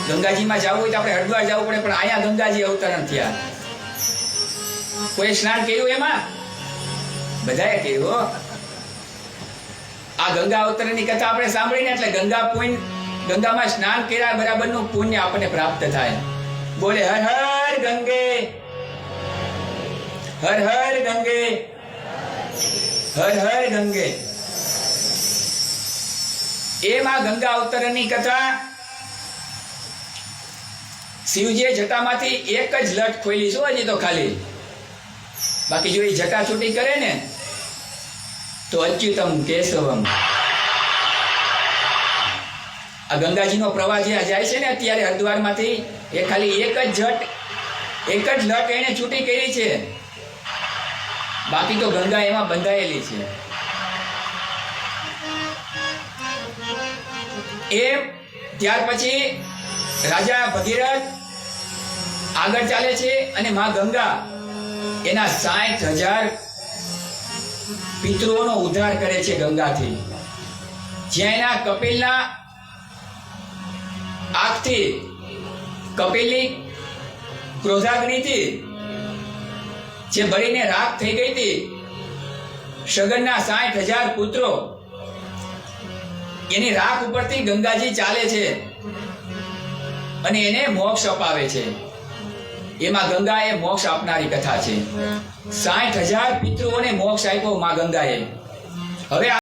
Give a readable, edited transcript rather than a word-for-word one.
ગંગાજીમાં જવું હોય તો આપણે હરિદ્વાર જવું પડે, પણ અહીંયા ગંગાજી અવતરણ થયા. કોઈ સ્નાન કર્યું એમાં? બધાએ કર્યું. આ ગંગા અવતરણની કથા આપણે સાંભળીને એટલે ગંગામાં સ્નાન કર્યા બરાબરનું પુણ્ય આપણને પ્રાપ્ત થાય. બોલે હર હર ગંગે, હર હર ગંગે, હર હર ગંગે. એમાં ગંગા અવતરણની કથા, શિવજીએ જટામાંથી એક જ લટ ખોલી શું હજી તો ખાલી, બાકી જો એ જટા છૂટી કરે ને તો અચ્યુતમ કેશવમ. આ ગંગાજીનો પ્રવાહ જે જાય છે ને અત્યારે હરિદ્વારમાંથી, એ ખાલી એક જ લટ એને છૂટી કરી છે, બાકી તો ગંગા એમાં બંધાયેલી છે. એમ ત્યાર પછી રાજા ભગીરથ આગળ ચાલે છે અને માં ગંગા એના 60,000 પિતૃઓનો ઉદ્ધાર કરે છે ગંગાથી. જ્યાં એના કપિલના આગથી, કપિલની ક્રોધાગ્નિથી જે બળીને રાખ થઈ ગઈ હતી, સગનના 60,000 પુત્રો, એની રાખ ઉપરથી ગંગાજી ચાલે છે અને એને મોક્ષ અપાવે છે. એમાં ગંગા એ મોક્ષ આપનારી કથા છે. 60,000 પિતૃઓને મોક્ષ આપ્યો માં ગંગાએ. હવે